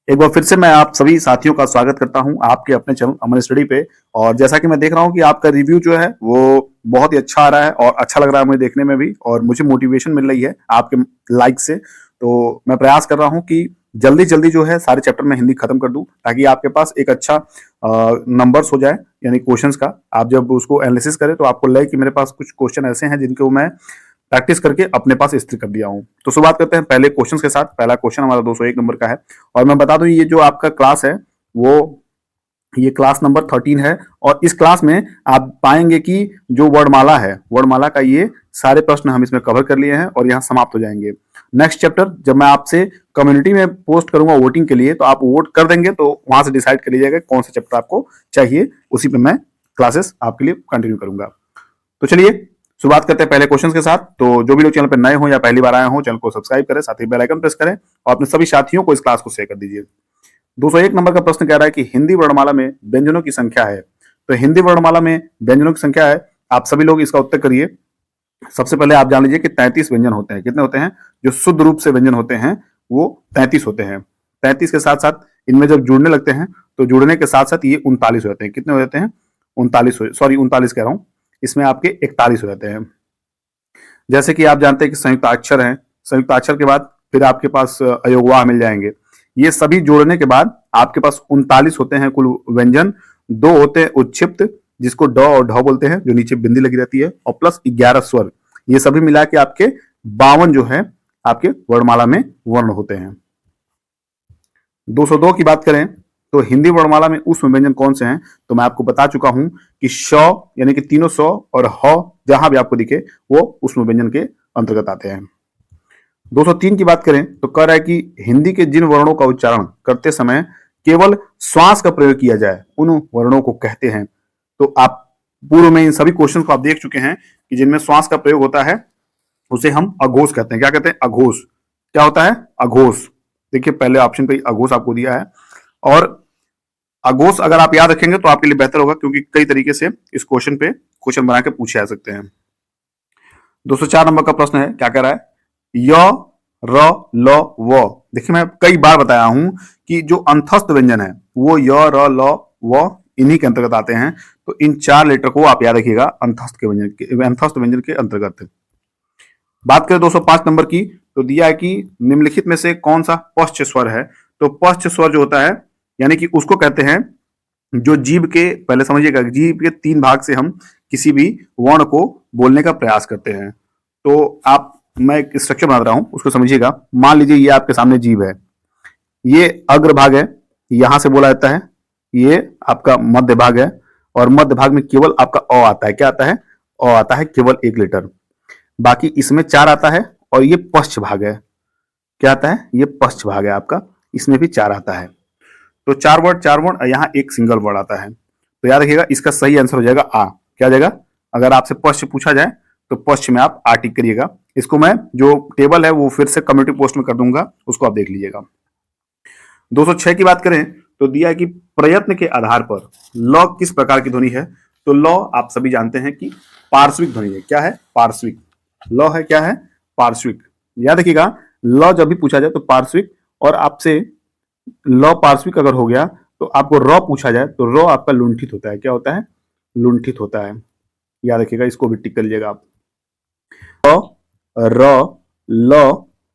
एक बार फिर से मैं आप सभी साथियों का स्वागत करता हूं आपके अपने चैनल अमन स्टडी पे। और जैसा कि मैं देख रहा हूं कि आपका रिव्यू जो है वो बहुत ही अच्छा आ रहा है और अच्छा लग रहा है मुझे देखने में भी, और मुझे मोटिवेशन मिल रही है आपके लाइक से। तो मैं प्रयास कर रहा हूं कि जल्दी जल्दी जो है सारे चैप्टर में हिंदी खत्म कर दूं, ताकि आपके पास एक अच्छा नंबर्स हो जाए, यानी क्वेश्चंस का। आप जब उसको एनालिसिस करें तो आपको लगे कि मेरे पास कुछ क्वेश्चन ऐसे हैं जिनको मैं प्रैक्टिस करके अपने पास स्थिर कर दिया हूं। तो शुरुआत करते हैं पहले क्वेश्चन के साथ। पहला क्वेश्चन हमारा 201 नंबर का है, और मैं बता दूं ये जो आपका क्लास है वो ये क्लास नंबर 13 है। और इस क्लास में आप पाएंगे कि जो वर्णमाला है, वर्णमाला का ये सारे प्रश्न हम इसमें कवर कर लिए हैं और यहाँ समाप्त हो जाएंगे। नेक्स्ट चैप्टर जब मैं आपसे कम्युनिटी में पोस्ट करूंगा वोटिंग के लिए, तो आप वोट कर देंगे, तो वहां से डिसाइड कर लीजिएगा कौन सा चैप्टर आपको चाहिए, उसी पे मैं क्लासेस आपके लिए कंटिन्यू करूंगा। तो चलिए शुरुआत करते हैं पहले क्वेश्चन के साथ। तो जो भी लोग चैनल पर नए हो या पहली बार आए हो, चैनल को सब्सक्राइब करें, साथ ही बेल आइकन प्रेस करें और अपने सभी साथियों को इस क्लास को शेयर कर दीजिए। 201 नंबर का प्रश्न कह रहा है कि हिंदी वर्णमाला में व्यंजनों की संख्या है। तो हिंदी वर्णमाला में व्यंजनों की संख्या है, आप सभी लोग इसका उत्तर करिए। सबसे पहले आप जान लीजिए कि 33 व्यंजन होते हैं। कितने होते हैं? जो शुद्ध रूप से व्यंजन होते हैं वो 33 होते हैं। 33 के साथ साथ इनमें जब जुड़ने लगते हैं तो जुड़ने के साथ साथ ये 39 हो जाते हैं। कितने हो जाते हैं? 39 सॉरी 39 कह रहा हूं, इसमें आपके 41 हो जाते हैं। जैसे कि आप जानते हैं कि संयुक्त अक्षर हैं, संयुक्त अक्षर के बाद फिर आपके पास अयोगवाह मिल जाएंगे। ये सभी जोड़ने के बाद आपके पास 39 होते हैं कुल व्यंजन। दो होते हैं उच्छिप्त, जिसको ड और ढ बोलते हैं, जो नीचे बिंदी लगी रहती है, और प्लस 11 स्वर। ये सभी मिला के आपके 52 जो है आपके वर्णमाला में वर्ण होते हैं। 202 की बात करें तो हिंदी वर्णमाला में उष्म व्यंजन कौन से हैं? तो मैं आपको बता चुका हूं कि श यानी कि तीनों सौ और ह जहां भी आपको दिखे वो उष्म व्यंजन के अंतर्गत आते हैं। 203 की बात करें तो कह रहा है कि हिंदी के जिन वर्णों का उच्चारण करते समय केवल श्वास का प्रयोग किया जाए, उन वर्णों को कहते हैं। तो आप पूर्व में इन सभी क्वेश्चन को आप देख चुके हैं कि जिनमें श्वास का प्रयोग होता है उसे हम अघोष कहते हैं। क्या कहते हैं? अघोष। क्या होता है? अघोष। देखिए पहले ऑप्शन पे अघोष आपको दिया है, और अघोष अगर आप याद रखेंगे तो आपके लिए बेहतर होगा, क्योंकि कई तरीके से इस क्वेश्चन पे क्वेश्चन बना के पूछे जा सकते हैं। 204 नंबर का प्रश्न है, क्या कह रहा है? य र ल व। देखिए मैं कई बार बताया हूं कि जो अंतस्थ व्यंजन है वो य र ल व इन्हीं के अंतर्गत आते हैं। तो इन चार लेटर को आप याद रखिएगा अंतस्थ व्यंजन के अंतर्गत। बात करें 205 नंबर की, तो दिया है कि निम्नलिखित में से कौन सा पश्च स्वर है। तो पश्च स्वर जो होता है, यानी कि उसको कहते हैं जो जीभ के, पहले समझिएगा, जीभ के 3 भाग से हम किसी भी वर्ण को बोलने का प्रयास करते हैं। तो आप, मैं एक स्ट्रक्चर बना रहा हूं, उसको समझिएगा। मान लीजिए ये आपके सामने जीभ है, ये अग्र भाग है, यहां से बोला जाता है। ये आपका मध्य भाग है, और मध्य भाग में केवल आपका अ आता है। क्या आता है? अ आता है, केवल 1 लेटर। बाकी इसमें 4 आता है, और ये पश्च भाग है। क्या आता है? ये पश्च भाग है आपका, इसमें भी 4 आता है। तो 4 वर्ड, यहाँ एक सिंगल वर्ड आता है। तो याद रखिएगा इसका सही आंसर हो जाएगा आ। क्या हो जाएगा? अगर आपसे पश्च पूछा जाए तो पश्च में आप आ टिक करिएगा। इसको मैं जो टेबल है वो फिर से कम्युनिटी पोस्ट में कर दूंगा, उसको आप देख लीजिएगा। 206 की बात करें तो दिया है कि प्रयत्न के आधार पर ल किस प्रकार की ध्वनि है। तो ल आप सभी जानते हैं कि पार्श्विक ध्वनि है। क्या है? पार्श्विक। ल है, क्या है? पार्श्विक। याद रखिएगा ल जब भी पूछा जाए तो पार्श्विक, और आपसे ल पार्श्विक अगर हो गया तो आपको र पूछा जाए तो र आपका लुंठित होता है। क्या होता है? लुंठित होता है। याद रखिएगा, इसको भी टिक कर लीजिएगा आप। र, ल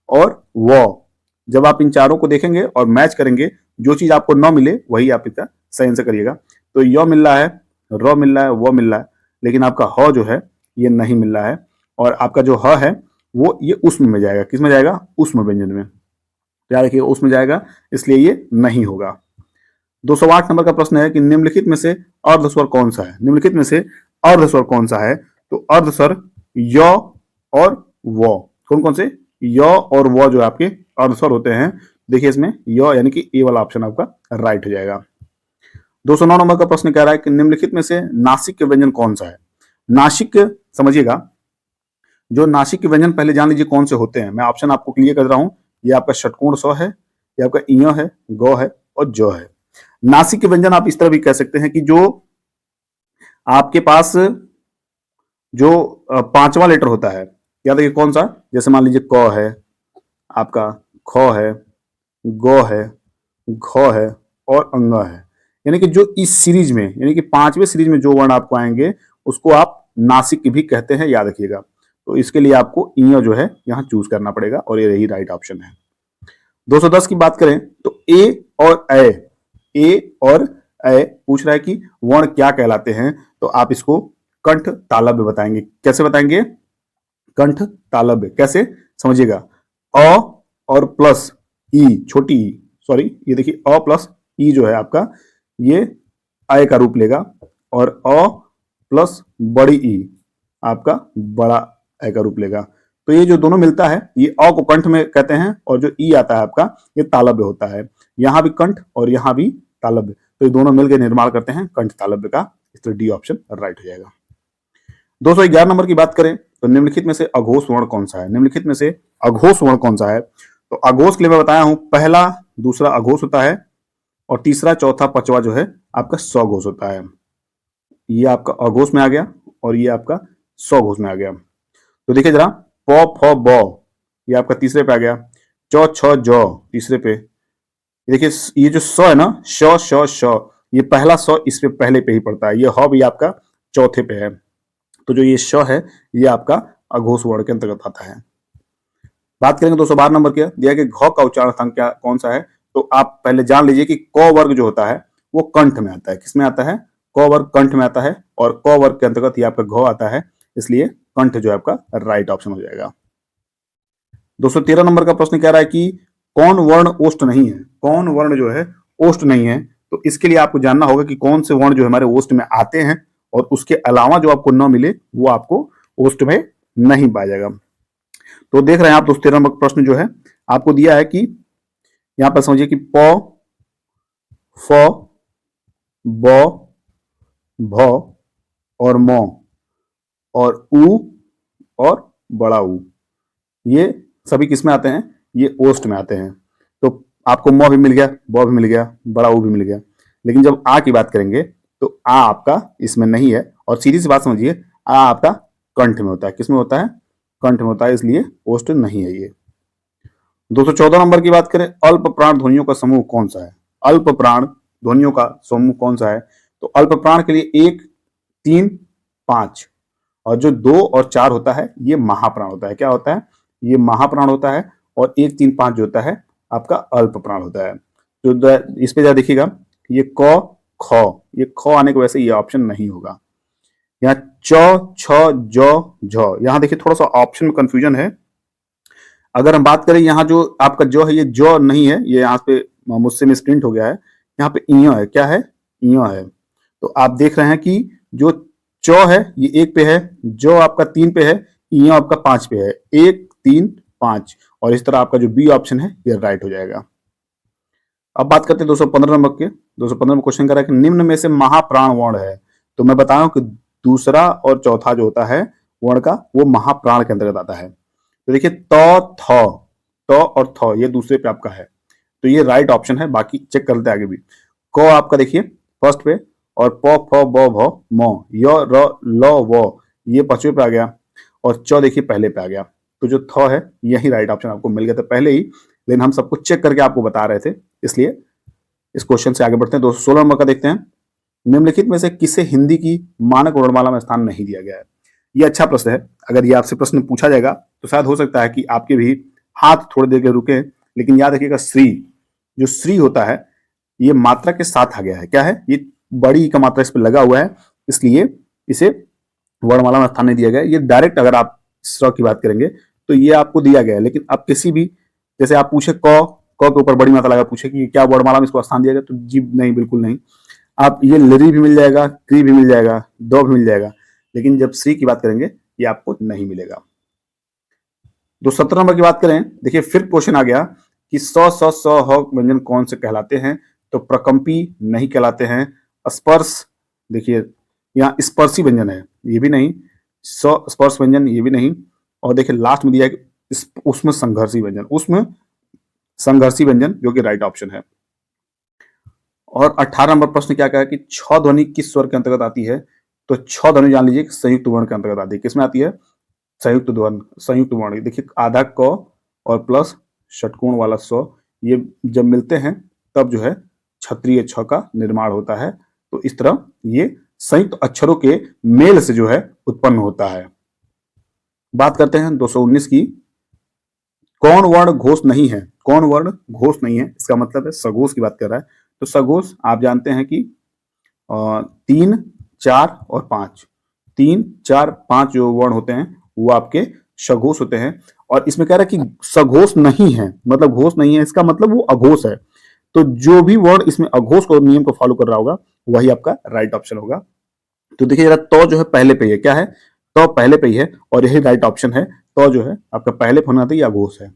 और व, जब आप इन चारों को देखेंगे और मैच करेंगे, जो चीज आपको न मिले वही आप इसका सही आंसर करिएगा। तो य मिल रहा है, र मिल रहा है, व मिल रहा है, लेकिन आपका ह जो है ये नहीं मिल रहा है। और आपका जो ह है वो ये उष्म में जाएगा। किस में जाएगा? उष्म व्यंजन में। याद रखिए उसमें जाएगा, इसलिए ये नहीं होगा। 208 नंबर का प्रश्न है कि निम्नलिखित में से अर्धस्वर कौन सा है? निम्नलिखित में से अर्धस्वर कौन सा है? तो अर्धस्वर य और व। कौन कौन से? य और व जो आपके अर्धस्वर होते हैं। देखिए इसमें य यानी कि ए वाला ऑप्शन आपका राइट हो जाएगा। 209 नंबर का प्रश्न कह रहा है कि निम्नलिखित में से नासिक के व्यंजन कौन सा है? नासिक समझिएगा, जो नासिक के व्यंजन पहले जान लीजिए कौन से होते हैं। मैं ऑप्शन आपको क्लियर कर रहा हूं। ये आपका षटकोण स है, ये आपका इ है, ग है और ज है। नासिक के व्यंजन आप इस तरह भी कह सकते हैं कि जो आपके पास जो पांचवा लेटर होता है, याद रखिए कौन सा। जैसे मान लीजिए क है, आपका ख है, ग है, घ है और अंग है। यानी कि जो इस सीरीज में, यानी कि पांचवें सीरीज में जो वर्ण आपको आएंगे उसको आप नासिक भी कहते हैं, याद रखिएगा। तो इसके लिए आपको इ जो है यहाँ चूज करना पड़ेगा और ये यही राइट ऑप्शन है। 210 की बात करें तो ए और ए पूछ रहा है कि वर्ण क्या कहलाते हैं, तो आप इसको कंठ तालव्य बताएंगे। कैसे बताएंगे? कंठ तालव्य कैसे, समझिएगा। अ और प्लस ई, छोटी ई, सॉरी ये देखिए अ प्लस ई जो है आपका, ये अय का रूप लेगा, और अ प्लस बड़ी ई आपका बड़ा अय का रूप लेगा। तो ये जो दोनों मिलता है, ये अ को कंठ में कहते हैं, और जो ई आता है आपका, ये तालव्य होता है। यहां भी कंठ और यहां भी तालव्य, तो ये दोनों मिलकर निर्माण करते हैं कंठ तालव्य का। इसलिए डी ऑप्शन राइट हो जाएगा। 211 नंबर की बात करें तो निम्नलिखित में से अघोष वर्ण कौन सा है? निम्नलिखित में से अघोष वर्ण कौन सा है? तो अघोष के लिए मैं बताया हूं, पहला दूसरा अघोष होता है, और तीसरा चौथा पांचवा जो है आपका स्वघोष होता है। ये आपका अघोष में आ गया और ये आपका स्वघोष में आ गया। तो देखिए जरा, प फ ब ये आपका तीसरे पे आ गया, च छ ज तीसरे पे। देखिए ये जो स है ना, श श श, ये पहला स इस पे पहले पे ही पड़ता है। ये ह भी आपका चौथे पे है। तो जो ये श है ये आपका अघोष वर्ण के अंतर्गत आता है। बात करेंगे 212 नंबर के, दिया कि घ का उच्चारण स्थान क्या कौन सा है? तो आप पहले जान लीजिए कि क वर्ग जो होता है वो कंठ में आता है। किसमें आता है? क वर्ग कंठ में आता है, और क वर्ग के अंतर्गत ये आपका घ आता है, इसलिए कंठ जो है आपका राइट ऑप्शन हो जाएगा। 213 नंबर का प्रश्न कह रहा है कि कौन वर्ण ओष्ठ नहीं है? कौन वर्ण जो है ओष्ठ नहीं है? तो इसके लिए आपको जानना होगा कि कौन से वर्ण जो हमारे ओष्ठ में आते हैं, और उसके अलावा जो आपको न मिले वो आपको ओष्ठ में नहीं पाया जाएगा। तो देख रहे हैं आप 213 नंबर प्रश्न जो है आपको दिया है कि यहां पर समझिए कि प, फ, ब, भ और म और उ और बड़ा उ, ये सभी किसमें आते हैं? ये ओष्ठ में आते हैं। तो आपको म भी मिल गया, ब भी मिल गया, बड़ा उ भी मिल गया। लेकिन जब आ की बात करेंगे तो आ आपका इसमें नहीं है, और सीधी सी बात समझिए, आ आपका कंठ में होता है। किसमें होता है? कंठ में होता है, इसलिए ओष्ठ नहीं है ये। 214 नंबर की बात करें, अल्प प्राण ध्वनियों का समूह कौन सा है? अल्प प्राण ध्वनियों का समूह कौन सा है? तो अल्प प्राण के लिए 1, 3, 5, और जो 2 और 4 होता है ये महाप्राण होता है। क्या होता है? ये महाप्राण होता है, और 1, 3, 5 जो होता है आपका अल्प प्राण होता है। तो इस पे जरा देखिएगा, ये क ख, ये ख आने की वजह से ये ऑप्शन नहीं होगा। यहाँ च छ ज झ, यहाँ देखिए थोड़ा सा ऑप्शन में कंफ्यूजन है। अगर हम बात करें यहाँ जो आपका जो है, ये जो नहीं है, ये यहाँ पे मुझसे मिसप्रिंट हो गया है। यहाँ पे इयो है, क्या है? इयो है। तो आप देख रहे हैं कि जो चौ है ये 1 पे है, जो आपका 3 पे है, इयो आपका 5 पे है। 1, 3, 5, और इस तरह आपका जो बी ऑप्शन है ये राइट हो जाएगा। अब बात करते हैं 215 नंबर के। 215 में क्वेश्चन कर रहा है कि निम्न में से महाप्राण वर्ण है। तो मैं बता रहा हूं कि दूसरा और चौथा जो होता है वर्ण का, वो महाप्राण के अंतर्गत आता है। तो देखिए त और थ ये दूसरे पे आपका है, तो ये राइट ऑप्शन है। बाकी चेक करते हैं आगे भी। क आपका देखिए फर्स्ट पे, और प फ ब भ म य र ल व ये पांचवें पे आ गया, और च देखिए पहले पे आ गया। तो जो थ है यही राइट ऑप्शन आपको मिल गया था पहले ही, लेकिन हम सबको चेक करके आपको बता रहे थे, इसलिए इस क्वेश्चन से आगे बढ़ते हैं। 216 नंबर का देखते हैं, निम्नलिखित में से किसे हिंदी की मानक वर्णमाला में स्थान नहीं दिया गया है? ये अच्छा प्रश्न है। अगर ये आपसे प्रश्न पूछा जाएगा तो शायद हो सकता है कि आपके भी हाथ थोड़ी देर के रुके, लेकिन याद रखिएगा श्री, जो श्री होता है ये मात्रा के साथ आ गया है। क्या है? ये बड़ी का मात्रा इस पर लगा हुआ है, इसलिए इसे वर्णमाला में स्थान नहीं दिया गया। ये डायरेक्ट अगर आप स्व की बात करेंगे तो ये आपको दिया गया है, लेकिन आप किसी भी, जैसे आप पूछे क के ऊपर बड़ी मात्रा लगा, पूछे कि क्या वर्णमाला में इसको स्थान दिया गया, तो जी नहीं, बिल्कुल नहीं। आप ये लरी भी मिल जाएगा, क्री भी मिल जाएगा, दो भी मिल जाएगा, लेकिन जब श्री की बात करेंगे ये आपको नहीं मिलेगा। 217 नंबर की बात करें, देखिए फिर क्वेश्चन आ गया कि स ह व्यंजन कौन से कहलाते हैं? तो प्रकंपी नहीं कहलाते हैं। स्पर्श, देखिए यहाँ स्पर्शी व्यंजन है, ये भी नहीं। स्पर्श व्यंजन, ये भी नहीं। और देखिए लास्ट में दिया है कि उसमें संघर्षी व्यंजन, उसमें संघर्षी व्यंजन, जो कि राइट ऑप्शन है। और 18 नंबर प्रश्न क्या कहा कि छ ध्वनि किस स्वर के अंतर्गत आती है? तो छ ध्वनि जान लीजिए संयुक्त वर्ण के अंतर्गत आती है। किसमें आती है? संयुक्त वर्ण, संयुक्त वर्ण। देखिए आधा क और प्लस षटकोण वाला स, ये जब मिलते हैं तब जो है क्षत्रिय छ का निर्माण होता है। तो इस तरह ये संयुक्त अक्षरों के मेल से जो है उत्पन्न होता है। बात करते हैं 219 की। कौन वर्ण घोष नहीं है? कौन वर्ण घोष नहीं है, इसका मतलब है सघोष की बात कर रहा है। तो सघोष आप जानते हैं कि 3, 4 और 5, 3, 4, 5 जो वर्ण होते हैं वो आपके सघोष होते हैं। और इसमें कह रहा है कि सघोष नहीं है, मतलब घोष नहीं है, इसका मतलब वो अघोष है। तो जो भी वर्ण इसमें अघोष को नियम को फॉलो कर रहा होगा वही आपका राइट ऑप्शन होगा। तो देखिए जरा, तो जो है पहले पे ही है, क्या है? तो पहले पे ही है और यही राइट ऑप्शन है। तो जो है आपका पहले पे होना था, ये अघोष है।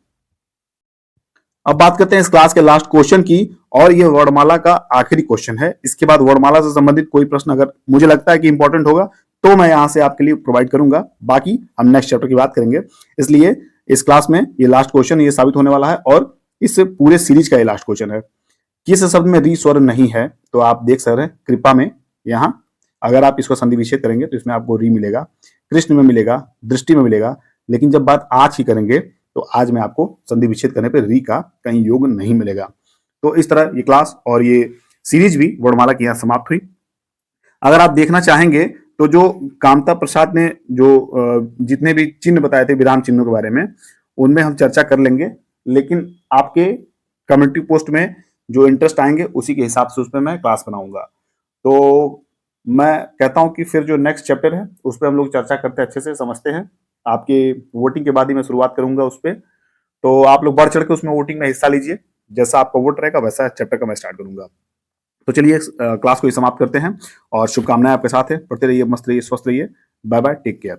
अब बात करते हैं इस क्लास के लास्ट क्वेश्चन की, और ये वर्णमाला का आखिरी क्वेश्चन है। इसके बाद वर्णमाला से संबंधित कोई प्रश्न अगर मुझे लगता है कि इंपॉर्टेंट होगा तो मैं यहां से आपके लिए प्रोवाइड करूंगा, बाकी हम नेक्स्ट चैप्टर की बात करेंगे। इसलिए इस क्लास में ये लास्ट क्वेश्चन ये साबित होने वाला है, और इस पूरे सीरीज का ये लास्ट क्वेश्चन है। किस शब्द में री स्वर नहीं है? तो आप देख सकते हैं कृपा में, यहां अगर आप इसको संधि विच्छेद करेंगे तो इसमें आपको री मिलेगा, कृष्ण में मिलेगा, दृष्टि में मिलेगा। लेकिन जब बात आज की करेंगे तो आज में आपको संधि विच्छेद करने पर री का कहीं योग नहीं मिलेगा। तो इस तरह ये क्लास और ये सीरीज भी वर्णमाला की यहाँ समाप्त हुई। अगर आप देखना चाहेंगे तो जो कामता प्रसाद ने जो जितने भी चिन्ह बताए थे विराम चिन्हों के बारे में, उनमें हम चर्चा कर लेंगे। लेकिन आपके कम्युनिटी पोस्ट में जो इंटरेस्ट आएंगे उसी के हिसाब से उस पर मैं क्लास बनाऊंगा। तो मैं कहता हूं कि फिर जो नेक्स्ट चैप्टर है उस पर हम लोग चर्चा करते हैं, अच्छे से समझते हैं। आपके वोटिंग के बाद ही मैं शुरुआत करूंगा उस पर। तो आप लोग बढ़ चढ़ के उसमें वोटिंग में हिस्सा लीजिए, जैसा आपका वोट रहेगा वैसा चैप्टर का मैं स्टार्ट करूंगा। तो चलिए क्लास को ही समाप्त करते हैं, और शुभकामनाएं आपके साथ है। पढ़ते रहिए, मस्त रहिए, स्वस्थ रहिए। Bye bye, take care.